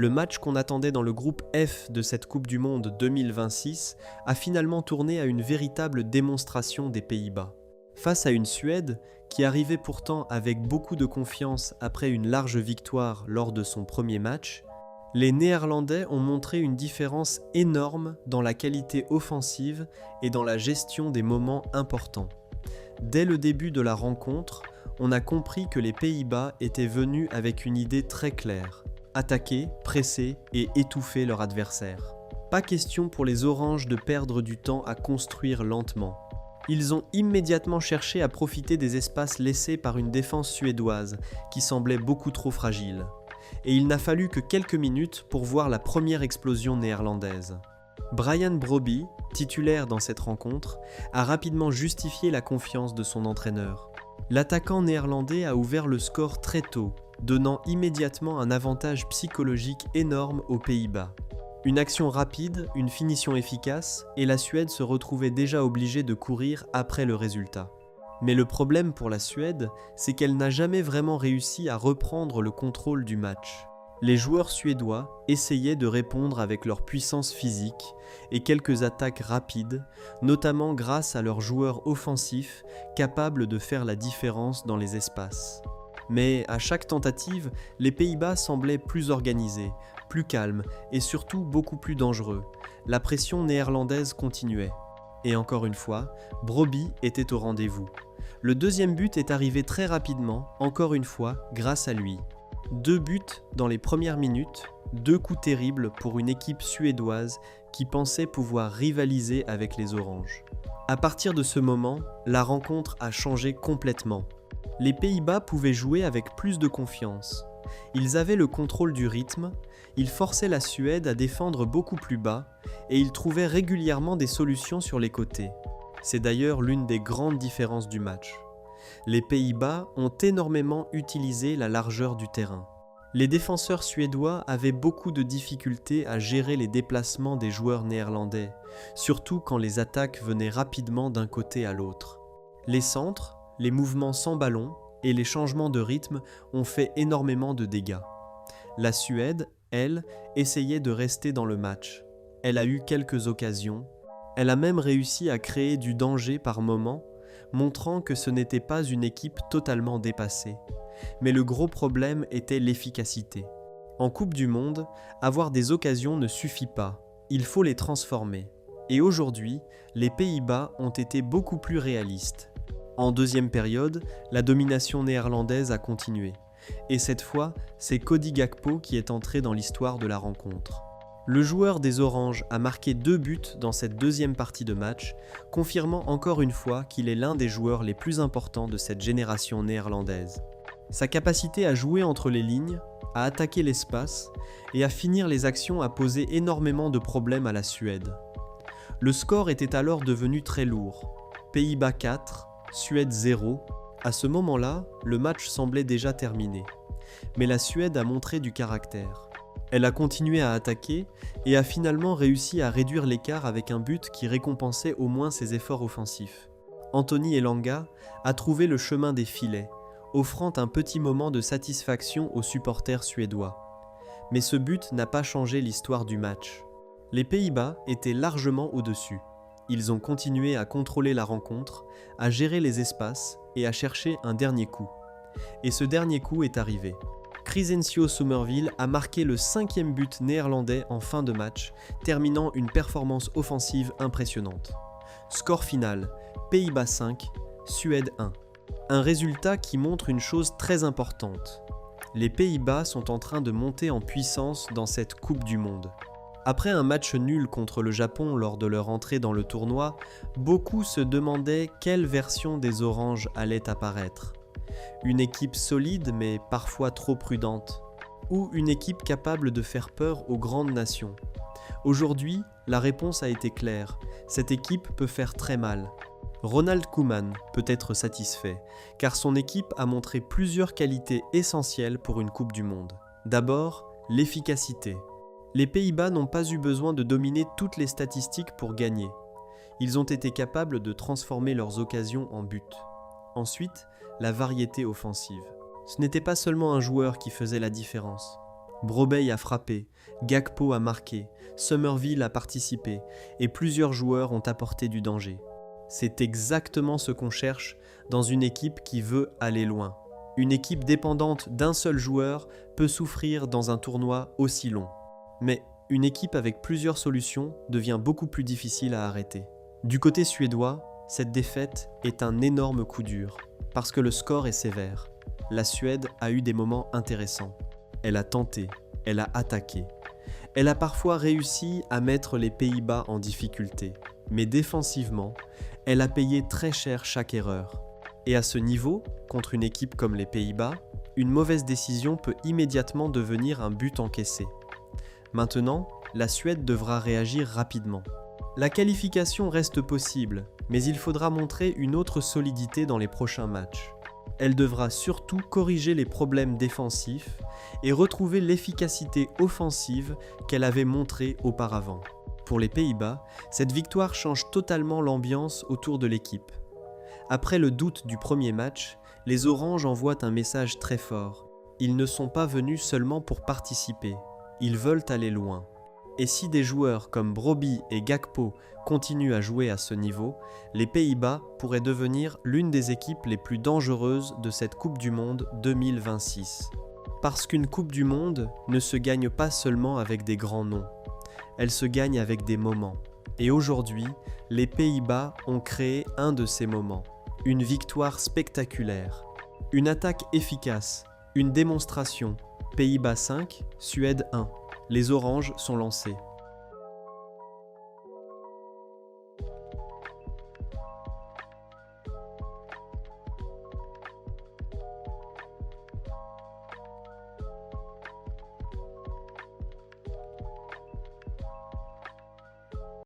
Le match qu'on attendait dans le groupe F de cette Coupe du Monde 2026 a finalement tourné à une véritable démonstration des Pays-Bas. Face à une Suède qui arrivait pourtant avec beaucoup de confiance après une large victoire lors de son premier match, les Néerlandais ont montré une différence énorme dans la qualité offensive et dans la gestion des moments importants. Dès le début de la rencontre, on a compris que les Pays-Bas étaient venus avec une idée très claire: attaquer, presser et étouffer leur adversaire. Pas question pour les Oranges de perdre du temps à construire lentement. Ils ont immédiatement cherché à profiter des espaces laissés par une défense suédoise qui semblait beaucoup trop fragile. Et il n'a fallu que quelques minutes pour voir la première explosion néerlandaise. Brian Brobbey, titulaire dans cette rencontre, a rapidement justifié la confiance de son entraîneur. L'attaquant néerlandais a ouvert le score très tôt, donnant immédiatement un avantage psychologique énorme aux Pays-Bas. Une action rapide, une finition efficace, et la Suède se retrouvait déjà obligée de courir après le résultat. Mais le problème pour la Suède, c'est qu'elle n'a jamais vraiment réussi à reprendre le contrôle du match. Les joueurs suédois essayaient de répondre avec leur puissance physique et quelques attaques rapides, notamment grâce à leurs joueurs offensifs capables de faire la différence dans les espaces. Mais à chaque tentative, les Pays-Bas semblaient plus organisés, plus calmes et surtout beaucoup plus dangereux. La pression néerlandaise continuait. Et encore une fois, Brobbey était au rendez-vous. Le deuxième but est arrivé très rapidement, encore une fois, grâce à lui. 2 buts dans les premières minutes, 2 coups terribles pour une équipe suédoise qui pensait pouvoir rivaliser avec les Oranges. À partir de ce moment, la rencontre a changé complètement. Les Pays-Bas pouvaient jouer avec plus de confiance. Ils avaient le contrôle du rythme, ils forçaient la Suède à défendre beaucoup plus bas et ils trouvaient régulièrement des solutions sur les côtés. C'est d'ailleurs l'une des grandes différences du match. Les Pays-Bas ont énormément utilisé la largeur du terrain. Les défenseurs suédois avaient beaucoup de difficultés à gérer les déplacements des joueurs néerlandais, surtout quand les attaques venaient rapidement d'un côté à l'autre. Les centres, les mouvements sans ballon et les changements de rythme ont fait énormément de dégâts. La Suède, elle, essayait de rester dans le match. Elle a eu quelques occasions. Elle a même réussi à créer du danger par moments, montrant que ce n'était pas une équipe totalement dépassée. Mais le gros problème était l'efficacité. En Coupe du Monde, avoir des occasions ne suffit pas. Il faut les transformer. Et aujourd'hui, les Pays-Bas ont été beaucoup plus réalistes. En deuxième période, la domination néerlandaise a continué. Et cette fois, c'est Cody Gakpo qui est entré dans l'histoire de la rencontre. Le joueur des Oranges a marqué 2 buts dans cette deuxième partie de match, confirmant encore une fois qu'il est l'un des joueurs les plus importants de cette génération néerlandaise. Sa capacité à jouer entre les lignes, à attaquer l'espace et à finir les actions a posé énormément de problèmes à la Suède. Le score était alors devenu très lourd. Pays-Bas 4, Suède 0. À ce moment-là, le match semblait déjà terminé. Mais la Suède a montré du caractère. Elle a continué à attaquer et a finalement réussi à réduire l'écart avec un but qui récompensait au moins ses efforts offensifs. Anthony Elanga a trouvé le chemin des filets, offrant un petit moment de satisfaction aux supporters suédois. Mais ce but n'a pas changé l'histoire du match. Les Pays-Bas étaient largement au-dessus. Ils ont continué à contrôler la rencontre, à gérer les espaces et à chercher un dernier coup. Et ce dernier coup est arrivé. Crysencio Somerville a marqué le 5e but néerlandais en fin de match, terminant une performance offensive impressionnante. Score final, Pays-Bas 5, Suède 1. Un résultat qui montre une chose très importante. Les Pays-Bas sont en train de monter en puissance dans cette Coupe du Monde. Après un match nul contre le Japon lors de leur entrée dans le tournoi, beaucoup se demandaient quelle version des Oranges allait apparaître. Une équipe solide mais parfois trop prudente, ou une équipe capable de faire peur aux grandes nations. Aujourd'hui, la réponse a été claire, cette équipe peut faire très mal. Ronald Koeman peut être satisfait, car son équipe a montré plusieurs qualités essentielles pour une Coupe du Monde. D'abord, l'efficacité. Les Pays-Bas n'ont pas eu besoin de dominer toutes les statistiques pour gagner. Ils ont été capables de transformer leurs occasions en buts. Ensuite, la variété offensive. Ce n'était pas seulement un joueur qui faisait la différence. Brobbey a frappé, Gakpo a marqué, Summerville a participé et plusieurs joueurs ont apporté du danger. C'est exactement ce qu'on cherche dans une équipe qui veut aller loin. Une équipe dépendante d'un seul joueur peut souffrir dans un tournoi aussi long. Mais une équipe avec plusieurs solutions devient beaucoup plus difficile à arrêter. Du côté suédois, cette défaite est un énorme coup dur, parce que le score est sévère. La Suède a eu des moments intéressants. Elle a tenté, elle a attaqué. Elle a parfois réussi à mettre les Pays-Bas en difficulté. Mais défensivement, elle a payé très cher chaque erreur. Et à ce niveau, contre une équipe comme les Pays-Bas, une mauvaise décision peut immédiatement devenir un but encaissé. Maintenant, la Suède devra réagir rapidement. La qualification reste possible, mais il faudra montrer une autre solidité dans les prochains matchs. Elle devra surtout corriger les problèmes défensifs et retrouver l'efficacité offensive qu'elle avait montrée auparavant. Pour les Pays-Bas, cette victoire change totalement l'ambiance autour de l'équipe. Après le doute du premier match, les Oranges envoient un message très fort. Ils ne sont pas venus seulement pour participer, ils veulent aller loin. Et si des joueurs comme Brobbey et Gakpo continuent à jouer à ce niveau, les Pays-Bas pourraient devenir l'une des équipes les plus dangereuses de cette Coupe du Monde 2026. Parce qu'une Coupe du Monde ne se gagne pas seulement avec des grands noms, elle se gagne avec des moments. Et aujourd'hui, les Pays-Bas ont créé un de ces moments. Une victoire spectaculaire, une attaque efficace, une démonstration. Pays-Bas 5, Suède 1. Les Oranges sont lancés.